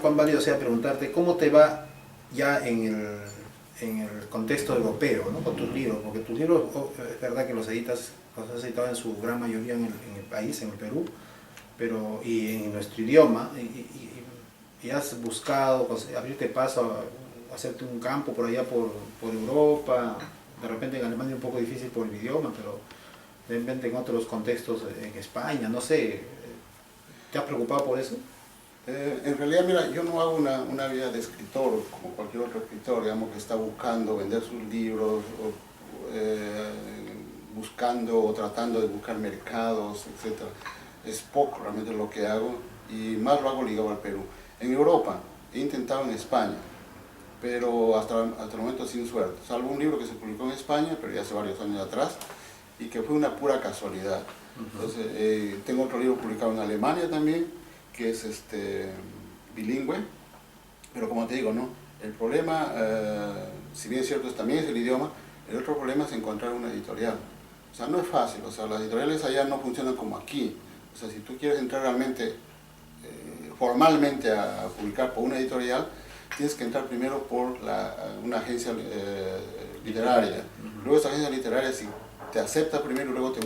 Juan Válido, sea preguntarte cómo te va ya en el contexto europeo, ¿no? Con tus libros, porque tus libros, es verdad que los has editado en su gran mayoría en el país, en el Perú, pero y en nuestro idioma, y has buscado abrirte paso a hacerte un campo por allá por Europa, de repente en Alemania un poco difícil por el idioma, pero de repente en otros contextos en España, no sé, ¿te has preocupado por eso? En realidad, mira, yo no hago una vida de escritor como cualquier otro escritor, digamos, que está buscando vender sus libros, buscando o tratando de buscar mercados, etc. Es poco realmente lo que hago y más lo hago ligado al Perú. En Europa, he intentado en España, pero hasta el momento sin suerte, salvo un libro que se publicó en España, pero ya hace varios años atrás, y que fue una pura casualidad. Entonces, tengo otro libro publicado en Alemania también, que es bilingüe, pero como te digo, ¿no? El problema, si bien es cierto, también es el idioma, el otro problema es encontrar una editorial. O sea, no es fácil, o sea, las editoriales allá no funcionan como aquí. O sea, si tú quieres entrar realmente, formalmente a publicar por una editorial, tienes que entrar primero por una agencia literaria. Luego esa agencia literaria, si te acepta primero, luego te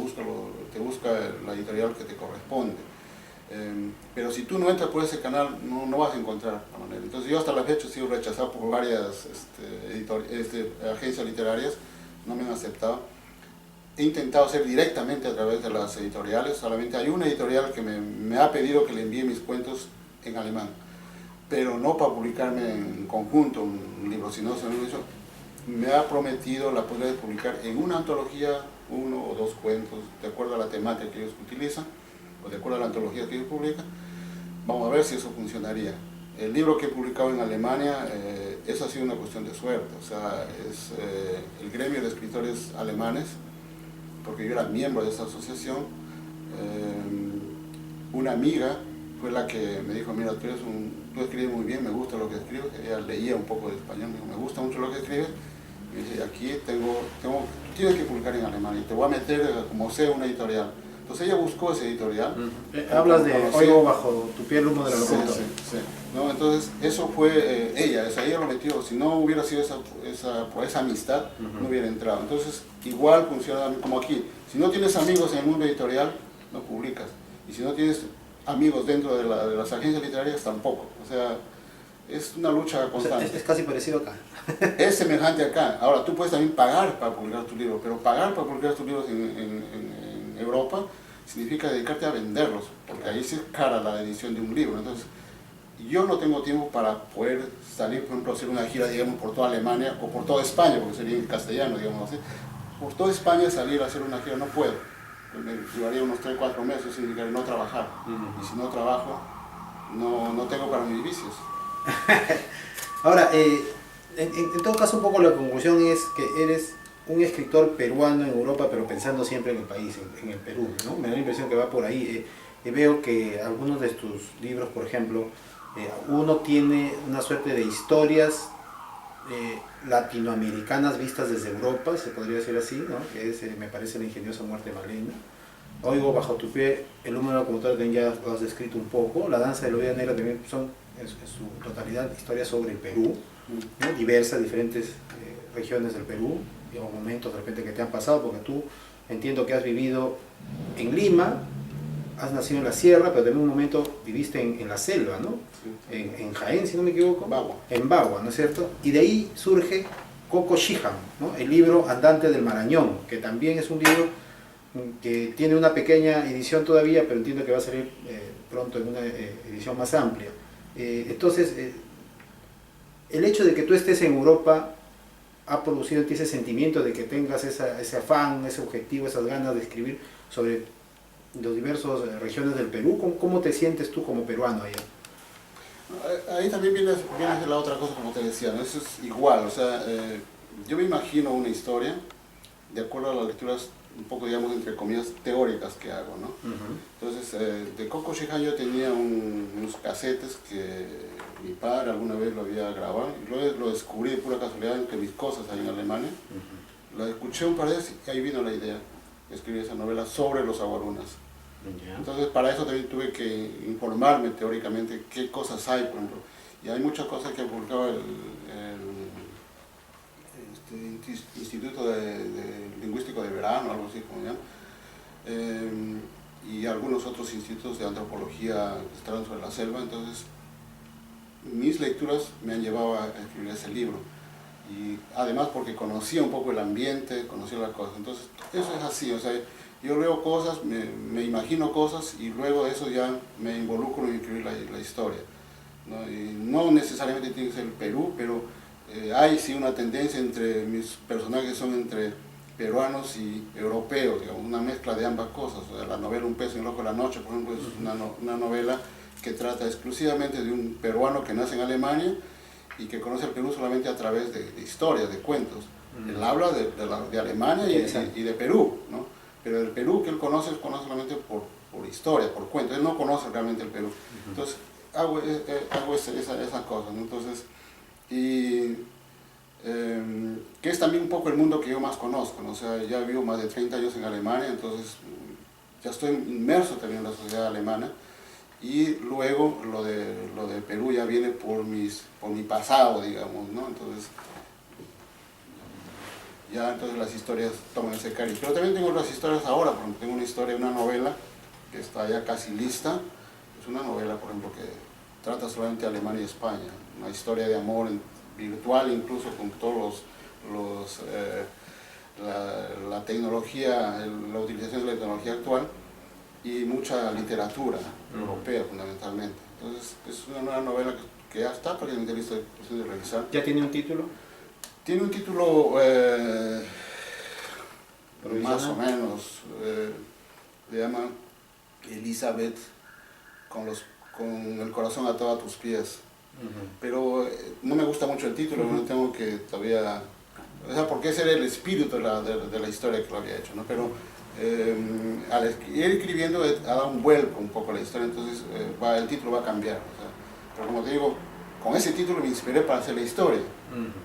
busca la editorial que te corresponde. Pero si tú no entras por ese canal, no vas a encontrar la manera. Entonces yo hasta la fecha he sido rechazado por varias agencias literarias, no me han aceptado. He intentado hacer directamente a través de las editoriales, solamente hay una editorial que me ha pedido que le envíe mis cuentos en alemán, pero no para publicarme en conjunto un libro, sino me ha prometido la posibilidad de publicar en una antología 1 o 2 cuentos, de acuerdo a la temática que ellos utilizan, o de acuerdo a la antología que ellos publican. Vamos a ver si eso funcionaría. El libro que he publicado en Alemania, eso ha sido una cuestión de suerte, o sea, es el gremio de escritores alemanes, porque yo era miembro de esa asociación. Una amiga fue la que me dijo, mira, tú escribes muy bien, me gusta lo que escribes. Ella leía un poco de español, me dijo, me gusta mucho lo que escribes. Me dice, aquí tú tienes que publicar en alemán y te voy a meter, como sea, una editorial. Entonces ella buscó esa editorial. Hablas de Oigo bajo tu piel humo de la locura. Sí. ¿No? Entonces eso fue ella lo metió. Si no hubiera sido por esa amistad, no hubiera entrado. Entonces igual funciona como aquí. Si no tienes amigos en el mundo editorial, no publicas. Y si no tienes amigos dentro de las agencias literarias, tampoco. O sea, es una lucha constante. O sea, es casi parecido acá. Es semejante acá. Ahora, tú puedes también pagar para publicar tu libro, pero pagar para publicar tus libros en Europa significa dedicarte a venderlos, porque ahí sí es cara la edición de un libro. Entonces, yo no tengo tiempo para poder salir, por ejemplo, a hacer una gira, digamos, por toda Alemania o por toda España, porque sería en castellano, digamos así. Por toda España salir a hacer una gira no puedo. Me llevaría unos 3-4 meses, significaría no trabajar. Y si no trabajo, no tengo para mis vicios. Ahora, en todo caso, un poco la conclusión es que eres un escritor peruano en Europa, pero pensando siempre en el país, en el Perú, ¿no? Me da la impresión que va por ahí. Veo que algunos de tus libros, por ejemplo, uno tiene una suerte de historias latinoamericanas vistas desde Europa, se podría decir así, ¿no? Que es, me parece, La ingeniosa muerte de Malena. Oigo bajo tu pie, El humo de la computadora, también ya lo has descrito un poco. La danza de la vida negra también son en su totalidad historias sobre el Perú, ¿no? Diversas, diferentes regiones del Perú, o momentos de repente que te han pasado, porque tú entiendo que has vivido en Lima, has nacido en la sierra, pero en un momento viviste en la selva, ¿no? Sí. En Jaén, si no me equivoco. Bagua. En Bagua, ¿no es cierto? Y de ahí surge Coco Shiham, ¿no? El libro Andante del Marañón, que también es un libro que tiene una pequeña edición todavía, pero entiendo que va a salir pronto en una edición más amplia. Entonces, el hecho de que tú estés en Europa ha producido en ti ese sentimiento de que tengas ese afán, ese objetivo, esas ganas de escribir sobre las diversas regiones del Perú. ¿Cómo te sientes tú como peruano allá? Ahí también viene la otra cosa, como te decía, ¿no? Eso es igual, o sea, yo me imagino una historia de acuerdo a las lecturas un poco, digamos, entre comillas, teóricas que hago, ¿no? Entonces, de Coco Shiham yo tenía unos casetes que mi padre alguna vez lo había grabado, y luego lo descubrí de pura casualidad entre mis cosas ahí en Alemania. Lo escuché un par de veces y ahí vino la idea de escribir esa novela sobre los aguarunas. Entonces, para eso también tuve que informarme teóricamente qué cosas hay, por ejemplo. Y hay muchas cosas que publicaba el Instituto Lingüístico de Verano, algo así como llaman, y algunos otros institutos de antropología que estaban sobre la selva. Entonces mis lecturas me han llevado a escribir ese libro, y además porque conocía un poco el ambiente, conocía las cosas. Entonces eso es así, o sea, yo leo cosas, me imagino cosas, y luego de eso ya me involucro en escribir la historia, ¿no? Y no necesariamente tiene que ser el Perú, pero hay sí una tendencia entre mis personajes, son entre peruanos y europeos, digamos, una mezcla de ambas cosas. O sea, la novela Un pez en el ojo de la noche, por ejemplo, es una novela que trata exclusivamente de un peruano que nace en Alemania y que conoce el Perú solamente a través de historias, de cuentos. Él habla de Alemania y de Perú, ¿no? Pero el Perú que él conoce solamente por historia, por cuentos. Él no conoce realmente el Perú. Entonces hago esas cosas, ¿no? Entonces, que es también un poco el mundo que yo más conozco, ¿no? O sea, ya vivo más de 30 años en Alemania, entonces ya estoy inmerso también en la sociedad alemana. Y luego lo de Perú ya viene por mi pasado, digamos, ¿no? Entonces entonces las historias toman ese cariz. Pero también tengo otras historias ahora. Por ejemplo, tengo una historia, una novela que está ya casi lista. Es una novela, por ejemplo, que trata solamente de Alemania y España, una historia de amor virtual, incluso con todos la tecnología, la utilización de la tecnología actual, y mucha literatura europea fundamentalmente. Entonces es una nueva novela que ya está prácticamente lista de revisar. ¿Ya tiene un título? Tiene un título más o menos, se llama Elizabeth con el corazón atado a tus pies. Pero no me gusta mucho el título, no tengo que todavía, o sea, porque ese era el espíritu de la historia que lo había hecho, ¿no? Pero al ir escribiendo ha dado un vuelco un poco a la historia, entonces el título va a cambiar, o sea, pero como te digo, con ese título me inspiré para hacer la historia,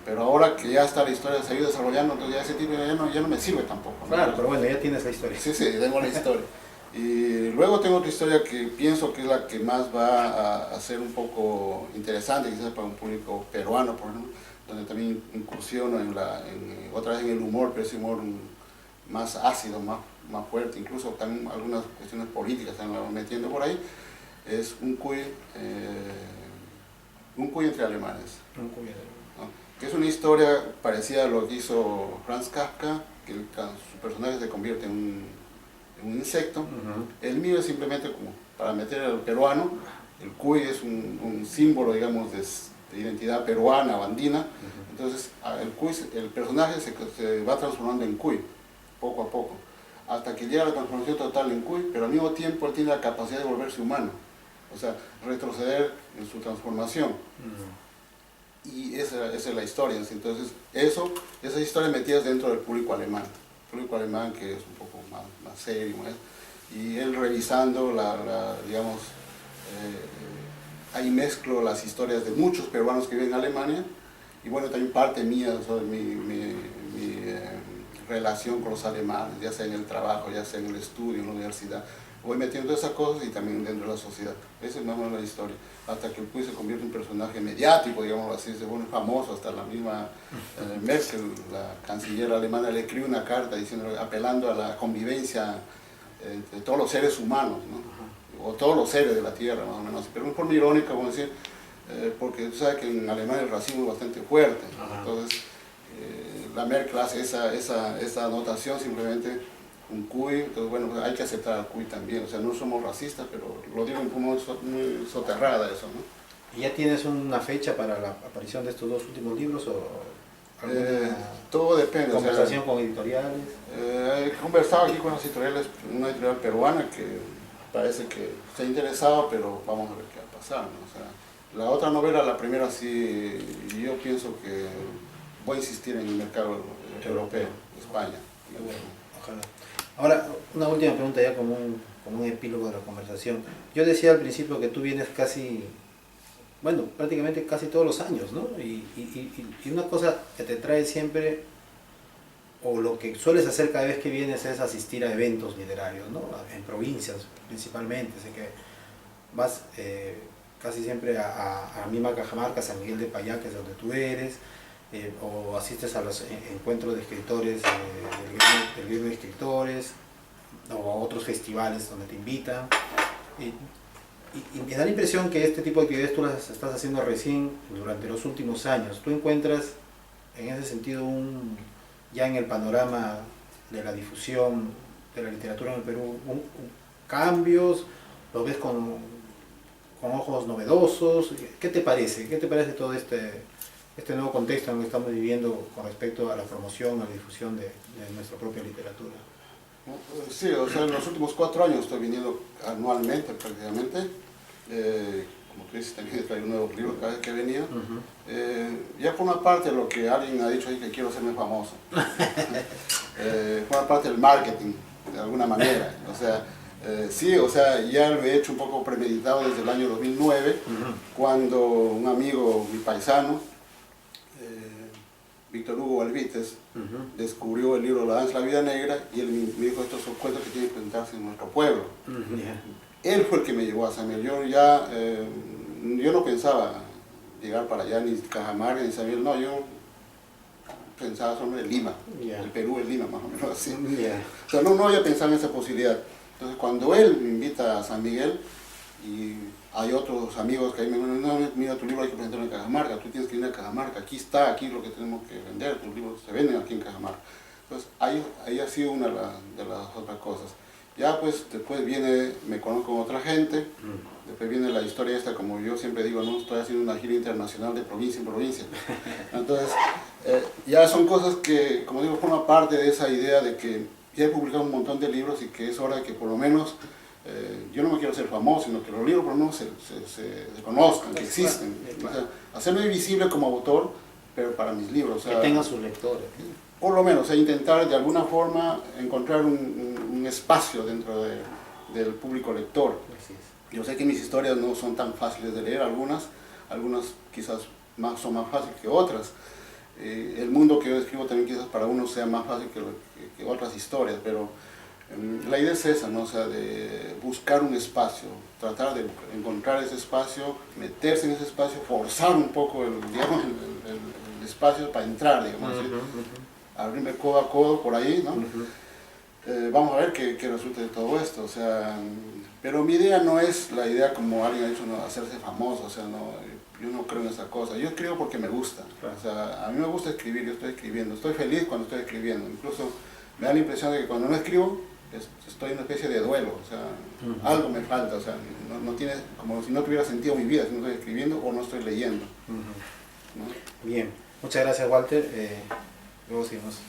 pero ahora que ya está la historia, se ha ido desarrollando, entonces ya ese título ya no me sirve tampoco, ¿no? Claro, pero bueno, ya tienes la historia. Sí, tengo la historia. Y luego tengo otra historia que pienso que es la que más va a ser un poco interesante, quizás para un público peruano, por ejemplo, donde también incursiono otra vez en el humor, pero ese humor más ácido, más fuerte, incluso también algunas cuestiones políticas están metiendo por ahí. Es un cuy entre alemanes. Un cuy, ¿no? Que es una historia parecida a lo que hizo Franz Kafka, que su personaje se convierte en un insecto. El mío es simplemente como para meter al peruano. El cuy es un símbolo, digamos, de identidad peruana o andina. Entonces el personaje se va transformando en cuy, poco a poco, hasta que llega a la transformación total en cuy, pero al mismo tiempo él tiene la capacidad de volverse humano, o sea, retroceder en su transformación. Y esa es la historia. Entonces esas historias metidas dentro del público alemán que es un poco más serio, y él revisando digamos, ahí mezclo las historias de muchos peruanos que viven en Alemania, y bueno, también parte mía sobre mi relación con los alemanes, ya sea en el trabajo, ya sea en el estudio, en la universidad. Voy metiendo esas cosas y también dentro de la sociedad. Esa es más o menos la historia. Hasta que el cuy se convierte en un personaje mediático, digamos así, se vuelve famoso. Hasta la misma Merkel, la canciller alemana, le escribe una carta apelando a la convivencia entre todos los seres humanos, ¿no? O todos los seres de la tierra, más o menos. Pero es por mi irónica, como decir, porque tú sabes que en Alemania el racismo es bastante fuerte. Entonces, la Merkel hace esa anotación, simplemente un cuy. Entonces, bueno, hay que aceptar al cuy también. O sea, no somos racistas, pero lo digo en forma muy soterrada eso, ¿no? ¿Y ya tienes una fecha para la aparición de estos dos últimos libros o alguna todo depende. conversación, o sea, con editoriales? He conversado aquí con las editoriales, una editorial peruana que parece que está interesada, pero vamos a ver qué va a pasar, ¿no? O sea, la otra novela, la primera sí, yo pienso que voy a insistir en el mercado europeo, España. Bueno, ojalá. Ahora, una última pregunta ya como un epílogo de la conversación. Yo decía al principio que tú vienes prácticamente casi todos los años, ¿no? Y una cosa que te trae siempre, o lo que sueles hacer cada vez que vienes, es asistir a eventos literarios, ¿no? En provincias principalmente. Sé que vas casi siempre a Mima Cajamarca, San Miguel de Payá, que es donde tú eres, o asistes a los encuentros de escritores, del gremio de escritores, o a otros festivales donde te invitan. Y me da la impresión que este tipo de actividades tú las estás haciendo recién durante los últimos años. ¿Tú encuentras en ese sentido ya en el panorama de la difusión de la literatura en el Perú cambios? ¿Lo ves con ojos novedosos? ¿Qué te parece? ¿Qué te parece todo este nuevo contexto en el que estamos viviendo con respecto a la promoción, a la difusión de nuestra propia literatura? Sí, o sea, en los últimos 4 años estoy viniendo anualmente prácticamente. Como tú dices, también traigo nuevos libros cada vez que venía. Ya forma parte de lo que alguien ha dicho ahí, que quiero hacerme famoso. Forma parte del marketing, de alguna manera. O sea, sí, o sea, ya lo he hecho un poco premeditado desde el año 2009, cuando un amigo, mi paisano, Víctor Hugo Alvites, descubrió el libro La danza de la vida negra, y él me dijo: estos son cuentos que tienen que presentarse en nuestro pueblo. Él fue el que me llevó a San Miguel. Yo no pensaba llegar para allá, ni Cajamarca, ni San Miguel, no, yo pensaba sobre Lima, el Perú es Lima, más o menos así. O sea, no había pensado en esa posibilidad. Entonces, cuando él me invita a San Miguel, y hay otros amigos que ahí me dicen: no, mira, tu libro hay que presentarlo en Cajamarca, tú tienes que ir a Cajamarca, aquí está, aquí es lo que tenemos que vender, tus libros se venden aquí en Cajamarca. Entonces, ahí ha sido una de las otras cosas. Ya pues después me conozco con otra gente, después viene la historia esta, como yo siempre digo, no estoy haciendo una gira internacional de provincia en provincia. Entonces, ya son cosas que, como digo, forman parte de esa idea de que ya he publicado un montón de libros y que es hora de que por lo menos, yo no me quiero hacer famoso, sino que los libros por lo menos se conozcan, que existen. O sea, hacerme visible como autor, pero para mis libros. O sea, que tengan sus lectores. Por lo menos, intentar de alguna forma encontrar un espacio dentro del público lector. Yo sé que mis historias no son tan fáciles de leer, algunas quizás son más fáciles que otras. El mundo que yo escribo también quizás para unos sea más fácil que otras historias, pero la idea es esa, ¿no? O sea, de buscar un espacio, tratar de encontrar ese espacio, meterse en ese espacio, forzar un poco el espacio para entrar, digamos así. Abrirme codo a codo por ahí, ¿no? Vamos a ver qué resulta de todo esto, o sea, pero mi idea no es la idea, como alguien ha dicho, ¿no?, hacerse famoso, o sea, no, yo no creo en esa cosa, yo escribo porque me gusta, o sea, a mí me gusta escribir, yo estoy escribiendo, estoy feliz cuando estoy escribiendo, incluso me da la impresión de que cuando no escribo, estoy en una especie de duelo, o sea, algo me falta, o sea, no tiene, como si no tuviera sentido mi vida, si no estoy escribiendo o no estoy leyendo. ¿No? Bien, muchas gracias, Walter. Luego seguimos.